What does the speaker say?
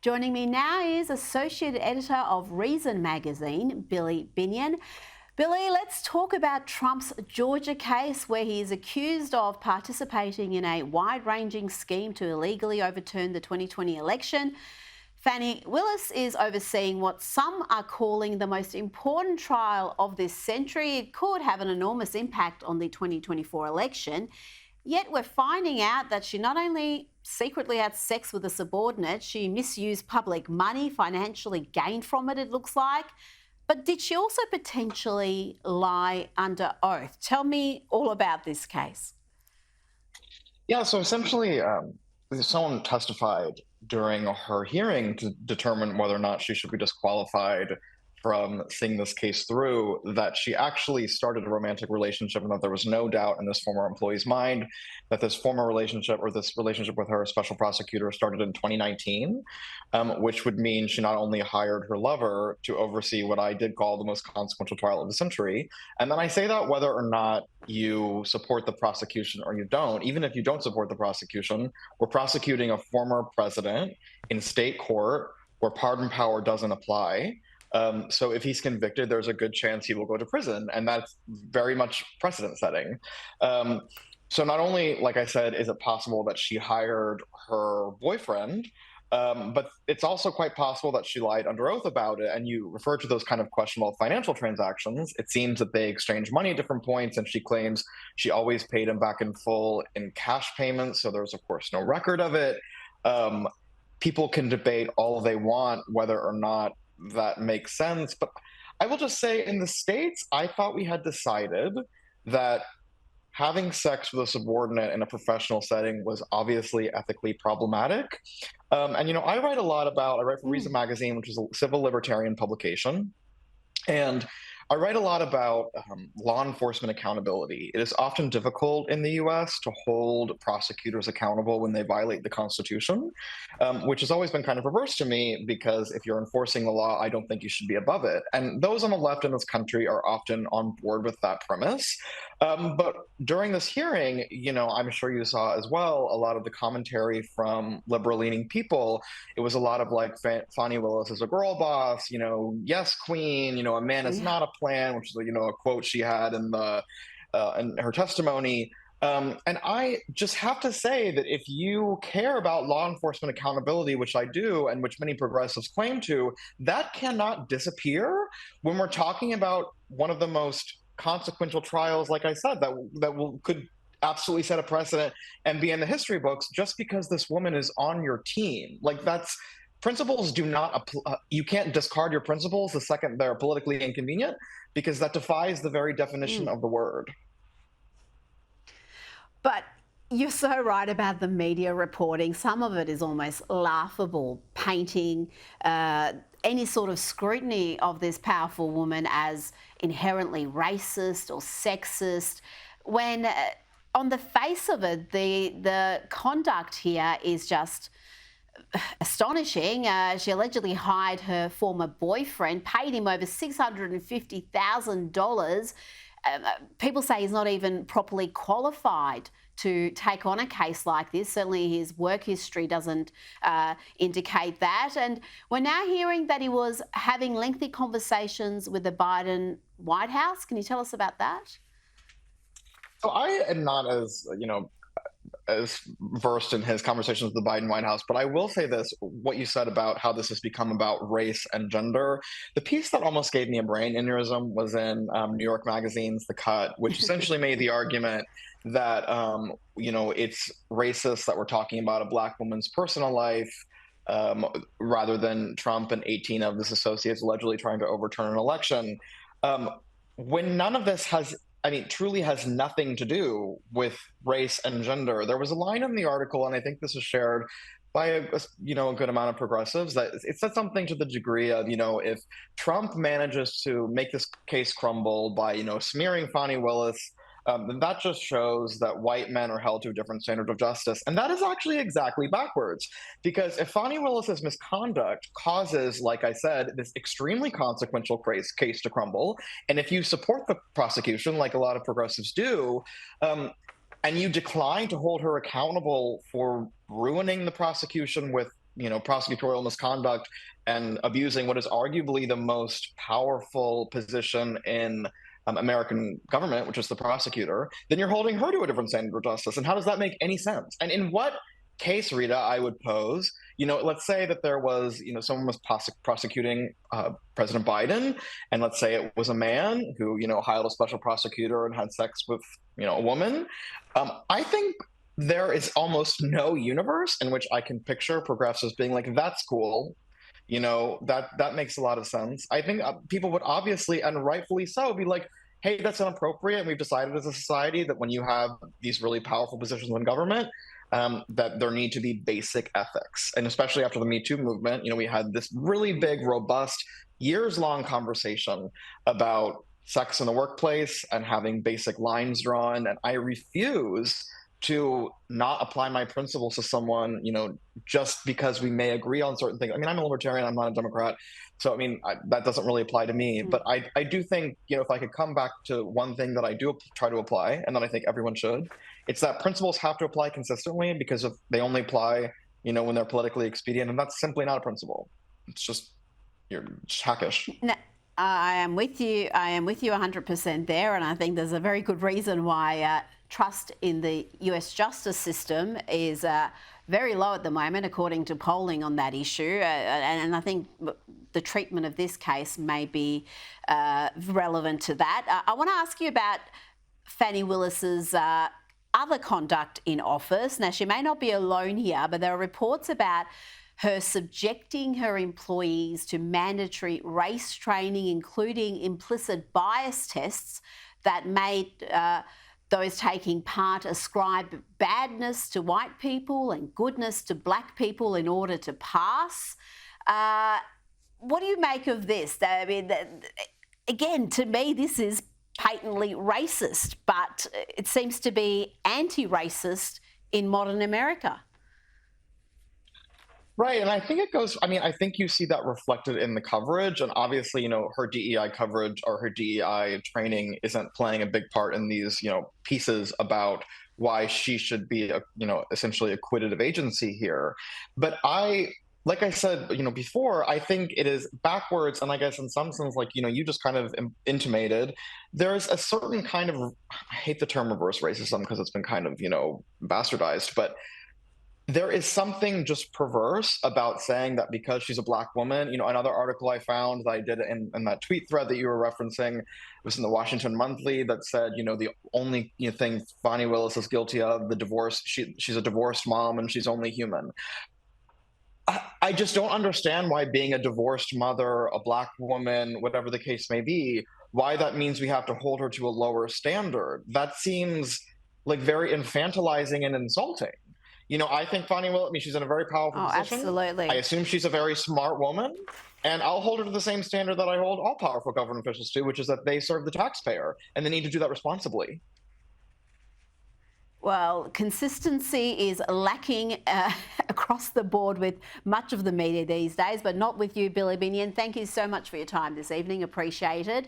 Joining me now is Associate Editor of Reason magazine, Billy Binion. Billy, let's talk about Trump's Georgia case, where he is accused of participating in a wide-ranging scheme to illegally overturn the 2020 election. Fani Willis is overseeing what some are calling the most important trial of this century. It could have an enormous impact on the 2024 election. Yet we're finding out that she not only secretly had sex with a subordinate, she misused public money, financially gained from it, it looks like. But did she also potentially lie under oath? Tell me all about this case. Yeah, so essentially, someone testified during her hearing to determine whether or not she should be disqualified from seeing this case through, that she actually started a romantic relationship and that there was no doubt in this former employee's mind that this former relationship or this relationship with her special prosecutor started in 2019, which would mean she not only hired her lover to oversee what I did call the most consequential trial of the century. And then I say that whether or not you support the prosecution or you don't, even if you don't support the prosecution, we're prosecuting a former president in state court where pardon power doesn't apply. So if he's convicted, there's a good chance he will go to prison, and that's very much precedent setting. Um, so not only, like I said, is it possible that she hired her boyfriend, but it's also quite possible that she lied under oath about it. And you refer to those kind of questionable financial transactions. It seems that they exchanged money at different points, and she claims she always paid him back in full in cash payments. So there's, of course, no record of it. Um, People can debate all they want whether or not that makes sense. But I will just say in the States, I thought we had decided that having sex with a subordinate in a professional setting was obviously ethically problematic. I write for Reason Mm. Magazine, which is a civil libertarian publication. And I write a lot about law enforcement accountability. It is often difficult in the US to hold prosecutors accountable when they violate the Constitution, which has always been kind of reversed to me because if you're enforcing the law, I don't think you should be above it. And those on the left in this country are often on board with that premise. But during this hearing, I'm sure you saw as well a lot of the commentary from liberal leaning people. It was a lot of like Fani Willis is a girl boss, yes, queen, a man is Yeah. not a plan, which is a quote she had in her testimony. And I just have to say that if you care about law enforcement accountability, which I do, and which many progressives claim to, that cannot disappear when we're talking about one of the most consequential trials, like I said, could absolutely set a precedent and be in the history books just because this woman is on your team. Like that's principles do not you can't discard your principles the second they're politically inconvenient because that defies the very definition Mm. of the word. But you're so right about the media reporting. Some of it is almost laughable, painting any sort of scrutiny of this powerful woman as inherently racist or sexist, when on the face of it, the conduct here is just astonishing. She allegedly hired her former boyfriend, paid him over $650,000. People say he's not even properly qualified to take on a case like this. Certainly his work history doesn't indicate that. And we're now hearing that he was having lengthy conversations with the Biden White House. Can you tell us about that? So I am not as versed in his conversations with the Biden White House, but I will say this: what you said about how this has become about race and gender. The piece that almost gave me a brain aneurysm was in New York Magazine's The Cut, which essentially made the argument that it's racist that we're talking about a black woman's personal life. Rather than Trump and 18 of his associates allegedly trying to overturn an election, um, when none of this truly has nothing to do with race and gender. There was a line in the article, and I think this is shared by a good amount of progressives, that it said something to the degree of, if Trump manages to make this case crumble by, smearing Fani Willis, then that just shows that white men are held to a different standard of justice. And that is actually exactly backwards. Because if Fani Willis's misconduct causes, like I said, this extremely consequential case to crumble, and if you support the prosecution, like a lot of progressives do, and you decline to hold her accountable for ruining the prosecution with prosecutorial misconduct and abusing what is arguably the most powerful position in American government, which is the prosecutor, then you're holding her to a different standard of justice. And how does that make any sense? And in what case, Rita, I would pose, let's say that there was, someone was prosecuting President Biden, and let's say it was a man who, hired a special prosecutor and had sex with, a woman. I think there is almost no universe in which I can picture progressives being like, that's cool. That makes a lot of sense. I think people would obviously, and rightfully so, be like, hey, that's inappropriate. And we've decided as a society that when you have these really powerful positions in government, that there need to be basic ethics. And especially after the Me Too movement, we had this really big, robust, years-long conversation about sex in the workplace and having basic lines drawn. And I refuse to not apply my principles to someone, just because we may agree on certain things. I mean, I'm a libertarian, I'm not a Democrat. So, that doesn't really apply to me. But I do think, if I could come back to one thing that I do try to apply, and that I think everyone should, it's that principles have to apply consistently, because if they only apply, when they're politically expedient, and that's simply not a principle. It's just, you're just hackish. No, I am with you. I am with you 100% there. And I think there's a very good reason why trust in the US justice system is very low at the moment, according to polling on that issue. And I think the treatment of this case may be relevant to that. I want to ask you about Fani Willis's other conduct in office. Now, she may not be alone here, but there are reports about her subjecting her employees to mandatory race training, including implicit bias tests that made those taking part ascribe badness to white people and goodness to black people in order to pass. What do you make of this? I mean, again, to me, this is patently racist, but it seems to be anti-racist in modern America. Right, and I think it goes, I think you see that reflected in the coverage, and obviously, her DEI coverage or her DEI training isn't playing a big part in these, pieces about why she should be, essentially acquitted of agency here. But like I said, before, I think it is backwards, and I guess in some sense, like, you just kind of intimated, there's a certain kind of, I hate the term reverse racism because it's been kind of, bastardized, but there is something just perverse about saying that because she's a black woman. Another article I found that I did in that tweet thread that you were referencing was in the Washington Monthly that said, the only thing Fani Willis is guilty of, the divorce, she's a divorced mom and she's only human. I just don't understand why being a divorced mother, a black woman, whatever the case may be, why that means we have to hold her to a lower standard. That seems like very infantilizing and insulting. I think Fani Willis, she's in a very powerful position. Absolutely. I assume she's a very smart woman, and I'll hold her to the same standard that I hold all powerful government officials to, which is that they serve the taxpayer, and they need to do that responsibly. Well, consistency is lacking across the board with much of the media these days, but not with you, Billy Binion. Thank you so much for your time this evening. Appreciate it.